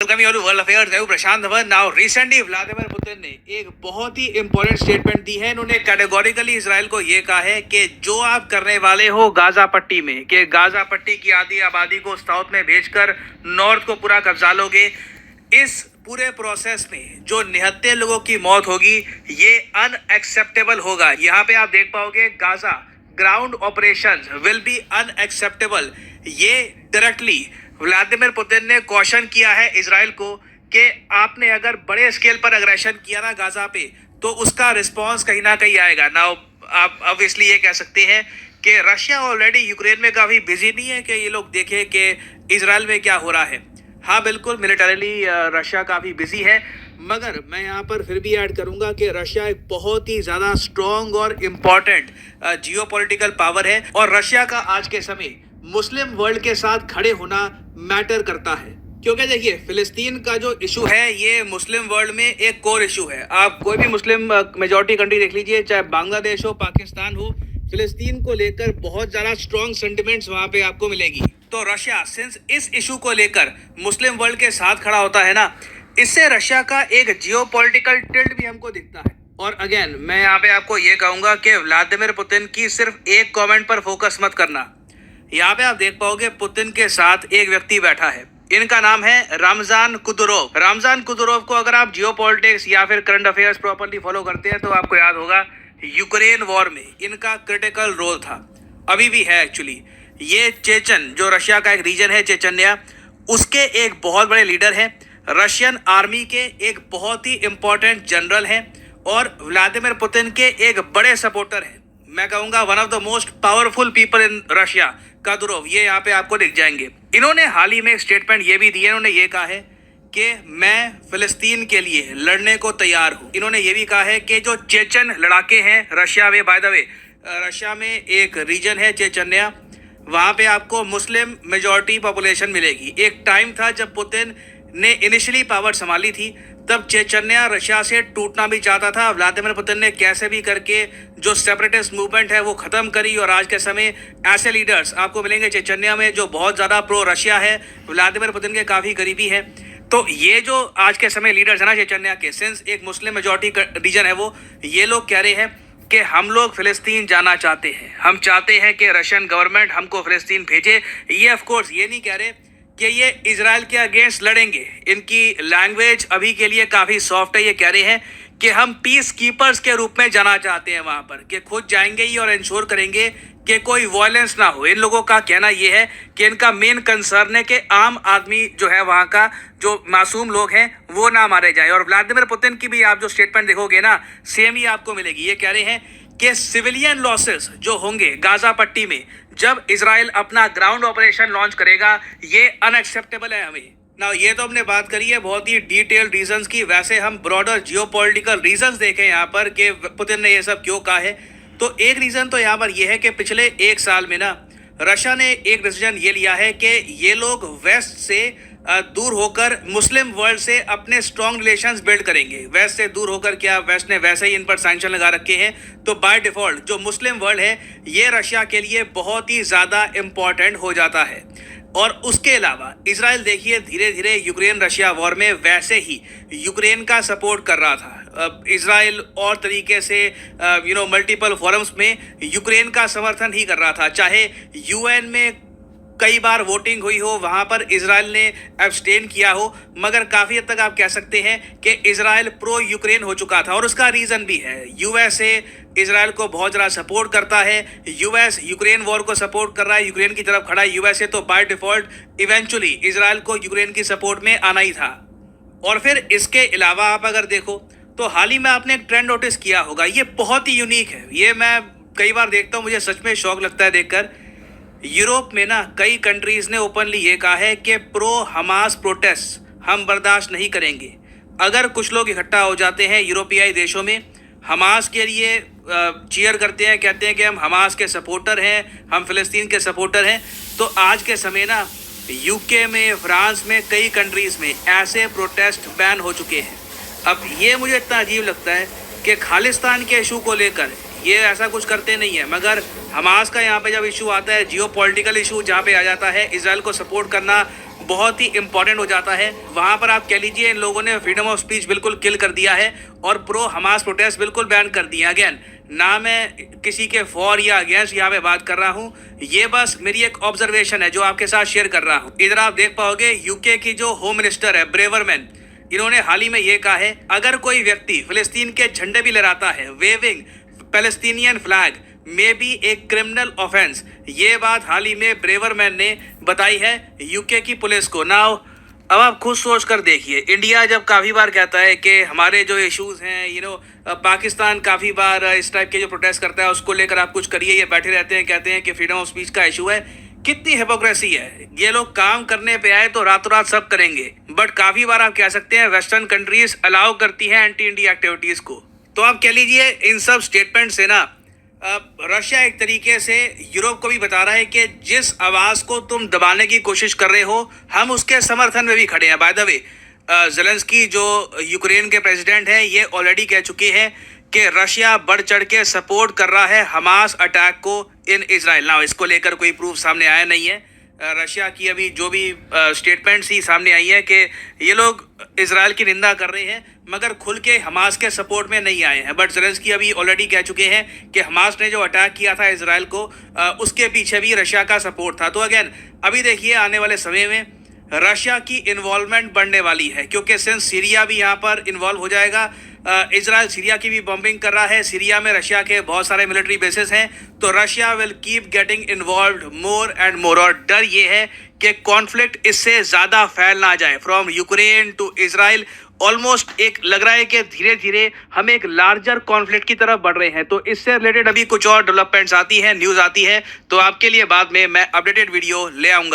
Welcome you all to World Affairs. मैं हूं Prashant Dhawan. Now recently Vladimir Putin ने एक बहुत ही इंपॉर्टेंट स्टेटमेंट दी है. इन्होंने कैटेगोरिकली इसराइल को ये कहा है कि जो आप करने वाले हो गाजा पट्टी में, कि गाजा पट्टी की आधी आबादी को साउथ में भेजकर नॉर्थ को पूरा कब्जा लोगे, इस पूरे प्रोसेस में जो 79 लोगों की मौत होगी ये अनएक्सेप्टेबल होगा. यहाँ पे आप देख पाओगे Gaza ground operations will be unacceptable. ये डायरेक्टली व्लादिमीर पुतिन ने क्वेश्चन किया है इजराइल को कि आपने अगर बड़े स्केल पर अग्रेशन किया ना गाजा पे तो उसका रिस्पांस कहीं ना कहीं आएगा. नाउ आप ऑब्वियसली ये कह सकते हैं कि रशिया ऑलरेडी यूक्रेन में काफ़ी बिजी नहीं है कि ये लोग देखें कि इजराइल में क्या हो रहा है. हाँ बिल्कुल, मिलिटरीली रशिया काफ़ी बिजी है, मगर मैं यहाँ पर फिर भी ऐड करूँगा कि रशिया एक बहुत ही ज़्यादा स्ट्रॉन्ग और इम्पॉर्टेंट जियोपॉलिटिकल पावर है. और रशिया का आज के समय मुस्लिम वर्ल्ड के साथ खड़े होना मैटर करता है, क्योंकि देखिए फिलिस्तीन का जो इशू है ये मुस्लिम वर्ल्ड में एक कोर इशू है. आप कोई भी मुस्लिम मेजॉरिटी कंट्री देख लीजिए, चाहे बांग्लादेश हो, पाकिस्तान हो, फिलिस्तीन को लेकर बहुत ज़्यादा स्ट्रॉन्ग सेंटिमेंट्स वहाँ पे आपको मिलेगी. तो रशिया सिंस इस इशू को लेकर मुस्लिम वर्ल्ड के साथ खड़ा होता है ना, इससे रशिया का एक जियोपॉलिटिकल टिल्ट भी हमको दिखता है. और अगेन मैं यहाँ पे आपको ये कहूँगा कि व्लादिमीर पुतिन की सिर्फ एक कमेंट पर फोकस मत करना. यहाँ पे आप देख पाओगे पुतिन के साथ एक व्यक्ति बैठा है, इनका नाम है रमजान कुदुरोव. रमजान कुदुरोव को अगर आप जियोपॉलिटिक्स या फिर करंट अफेयर्स प्रॉपर्ली फॉलो करते हैं तो आपको याद होगा यूक्रेन वॉर में इनका क्रिटिकल रोल था, अभी भी है एक्चुअली. ये चेचन जो रशिया का एक रीजन है चेचन्या, उसके एक बहुत बड़े लीडर हैं, रशियन आर्मी के एक बहुत ही इंपॉर्टेंट जनरल हैं और व्लादिमीर पुतिन के एक बड़े सपोर्टर हैं. मैं कहूँगा one of the most powerful people in Russia, Kadyrov. ये यहाँ पे आपको दिख जाएंगे. इन्होंने हाल ही में एक स्टेटमेंट ये भी दी है. इन्होंने ये कहा है कि मैं फिलिस्तीन के लिए लड़ने को तैयार हूँ. इन्होंने ये भी कहा है कि जो चेचन लड़ाके हैं रशिया में, बाय द वे रशिया में एक रीजन है चेचन्या, वहाँ पे आपको मुस्लिम मेजॉरिटी पॉपुलेशन मिलेगी. एक टाइम था जब पुतिन ने इनिशियली पावर संभाली थी, तब चेचन्या रशिया से टूटना भी चाहता था. व्लादिमीर पुतिन ने कैसे भी करके जो सेपरेटिस्ट मूवमेंट है वो ख़त्म करी और आज के समय ऐसे लीडर्स आपको मिलेंगे चेचन्या में जो बहुत ज़्यादा प्रो रशिया है, व्लादिमीर पुतिन के काफ़ी करीबी है. तो ये जो आज के समय लीडर्स है ना चेचन्या के, सिंस एक मुस्लिम मेजॉरिटी रीजन है वो, ये लोग कह रहे हैं कि हम लोग फ़िलिस्तीन जाना चाहते हैं, हम चाहते हैं कि रशियन गवर्नमेंट हमको फ़िलिस्तीन भेजे. ये ऑफ कोर्स ये नहीं कह रहे कि ये इजराइल के अगेंस्ट लड़ेंगे, इनकी लैंग्वेज अभी के लिए काफ़ी सॉफ्ट है. ये कह रहे हैं कि हम पीस कीपर्स के रूप में जाना चाहते हैं वहाँ पर, कि खुद जाएंगे ही और इंश्योर करेंगे कि कोई वायलेंस ना हो. इन लोगों का कहना ये है कि इनका मेन कंसर्न है कि आम आदमी जो है वहाँ का, जो मासूम लोग हैं वो ना मारे जाएं. और व्लादिमीर पुतिन की भी आप जो स्टेटमेंट देखोगे ना, सेम ही आपको मिलेगी. ये कह रहे हैं कि सिविलियन लॉसेस जो होंगे गाजा पट्टी में जब इजराइल अपना ग्राउंड ऑपरेशन लॉन्च करेगा, ये अनएक्सेप्टेबल है हमें. ना ये तो हमने बात करी है बहुत ही डिटेल्ड रीजंस की. वैसे हम ब्रॉडर जियोपॉलिटिकल रीजंस देखें यहाँ पर कि पुतिन ने ये सब क्यों कहा है, तो एक रीज़न तो यहाँ पर ये है कि पिछले एक साल में ना रशिया ने एक डिसीजन ये लिया है कि ये लोग वेस्ट से दूर होकर मुस्लिम वर्ल्ड से अपने स्ट्रॉन्ग रिलेशंस बिल्ड करेंगे. वेस्ट से दूर होकर क्या, वेस्ट ने वैसे ही इन पर सैंक्शन लगा रखे हैं, तो बाय डिफ़ॉल्ट जो मुस्लिम वर्ल्ड है ये रशिया के लिए बहुत ही ज़्यादा इम्पॉर्टेंट हो जाता है. और उसके अलावा इजराइल देखिए धीरे धीरे यूक्रेन रशिया वॉर में वैसे ही यूक्रेन का सपोर्ट कर रहा था. इजराइल और तरीके से मल्टीपल फोरम्स में यूक्रेन का समर्थन ही कर रहा था. चाहे यूएन में कई बार वोटिंग हुई हो, वहाँ पर इजराइल ने एब्सटेन किया हो, मगर काफ़ी हद तक आप कह सकते हैं कि इजराइल प्रो यूक्रेन हो चुका था. और उसका रीज़न भी है, यूएसए इजराइल को बहुत ज़्यादा सपोर्ट करता है, यूएस यूक्रेन वॉर को सपोर्ट कर रहा है, यूक्रेन की तरफ खड़ा है यूएसए, तो बाय डिफ़ॉल्ट इवेंचुअली इजराइल को यूक्रेन की सपोर्ट में आना ही था. और फिर इसके अलावा आप अगर देखो तो हाल ही में आपने एक ट्रेंड नोटिस किया होगा, ये बहुत ही यूनिक है. ये मैं कई बार देखता हूँ, मुझे सच में शौक लगता है देखकर. यूरोप में ना कई कंट्रीज़ ने ओपनली ये कहा है कि प्रो हमास प्रोटेस्ट हम बर्दाश्त नहीं करेंगे. अगर कुछ लोग इकट्ठा हो जाते हैं यूरोपियाई देशों में, हमास के लिए चीयर करते हैं, कहते हैं कि हम हमास के सपोर्टर हैं, हम फ़िलिस्तीन के सपोर्टर हैं, तो आज के समय ना यूके में, फ्रांस में, कई कंट्रीज़ में ऐसे प्रोटेस्ट बैन हो चुके हैं. अब ये मुझे इतना अजीब लगता है कि खालिस्तान के इशू को लेकर ये ऐसा कुछ करते नहीं है, मगर हमास का यहाँ पे जब इशू आता है, जियोपॉलिटिकल इशू जहाँ पे आ जाता है, इजराइल को सपोर्ट करना बहुत ही इंपॉर्टेंट हो जाता है। वहां पर आप कह लीजिए इन लोगों ने फ्रीडम ऑफ स्पीच बिल्कुल किल कर दिया है और प्रो हमास प्रोटेस्ट बिल्कुल बैन कर दिया। अगेन, ना मैं किसी के फॉर या अगेंस्ट यहाँ पे बात कर रहा हूँ, ये बस मेरी एक ऑब्जर्वेशन है जो आपके साथ शेयर कर रहा हूँ। इधर आप देख पाओगे यूके की जो होम मिनिस्टर है ब्रेवरमैन, इन्होंने हाल ही में ये कहा है अगर कोई व्यक्ति फिलिस्तीन के झंडे भी लहराता है, वेविंग पैलेस्टीनियन फ्लैग में भी एक क्रिमिनल ऑफेंस। ये बात हाल ही में ब्रेवरमैन ने बताई है यूके की पुलिस को। नाउ अब आप खुद सोच कर देखिए, इंडिया जब काफ़ी बार कहता है कि हमारे जो इश्यूज हैं पाकिस्तान काफ़ी बार इस टाइप के जो प्रोटेस्ट करता है उसको लेकर आप कुछ करिए, ये बैठे रहते हैं कहते हैं कि फ्रीडम ऑफ स्पीच का इशू है। कितनी हिपोक्रेसी है। ये लोग काम करने पे आए तो रातों रात सब करेंगे, बट काफ़ी बार आप कह सकते हैं वेस्टर्न कंट्रीज अलाउ करती हैं एंटी इंडिया एक्टिविटीज़ को। तो आप कह लीजिए इन सब स्टेटमेंट से ना रशिया एक तरीके से यूरोप को भी बता रहा है कि जिस आवाज को तुम दबाने की कोशिश कर रहे हो हम उसके समर्थन में भी खड़े हैं। बाय द वे, ज़ेलेंस्की जो यूक्रेन के प्रेसिडेंट हैं ये ऑलरेडी कह चुके हैं कि रशिया बढ़ चढ़ के सपोर्ट कर रहा है हमास अटैक को इन इजराइल। ना इसको लेकर कोई प्रूफ सामने आया नहीं है। रशिया की अभी जो भी स्टेटमेंट्स ही सामने आई है कि ये लोग इजराइल की निंदा कर रहे हैं मगर खुल के हमास के सपोर्ट में नहीं आए हैं। बट ज़ेलेंस्की अभी ऑलरेडी कह चुके हैं कि हमास ने जो अटैक किया था इजराइल को उसके पीछे भी रशिया का सपोर्ट था। तो अगेन अभी देखिए आने वाले समय में रशिया की इन्वॉल्वमेंट बढ़ने वाली है क्योंकि सिंस सीरिया भी यहाँ पर इन्वॉल्व हो जाएगा। इजराइल सीरिया की भी बॉम्बिंग कर रहा है, सीरिया में रशिया के बहुत सारे मिलिट्री बेसेस हैं, तो Russia will keep getting involved more and more. और डर ये है कि कॉन्फ्लिक्ट इससे ज़्यादा फैल ना जाए from Ukraine to Israel. Almost एक लग रहा है कि धीरे धीरे हम एक लार्जर कॉन्फ्लिक्ट की तरफ बढ़ रहे हैं। तो इससे रिलेटेड अभी कुछ और डेवलपमेंट्स आती हैं, न्यूज़ आती है, तो आपके लिए बाद में मैं अपडेटेड वीडियो ले आऊँगा।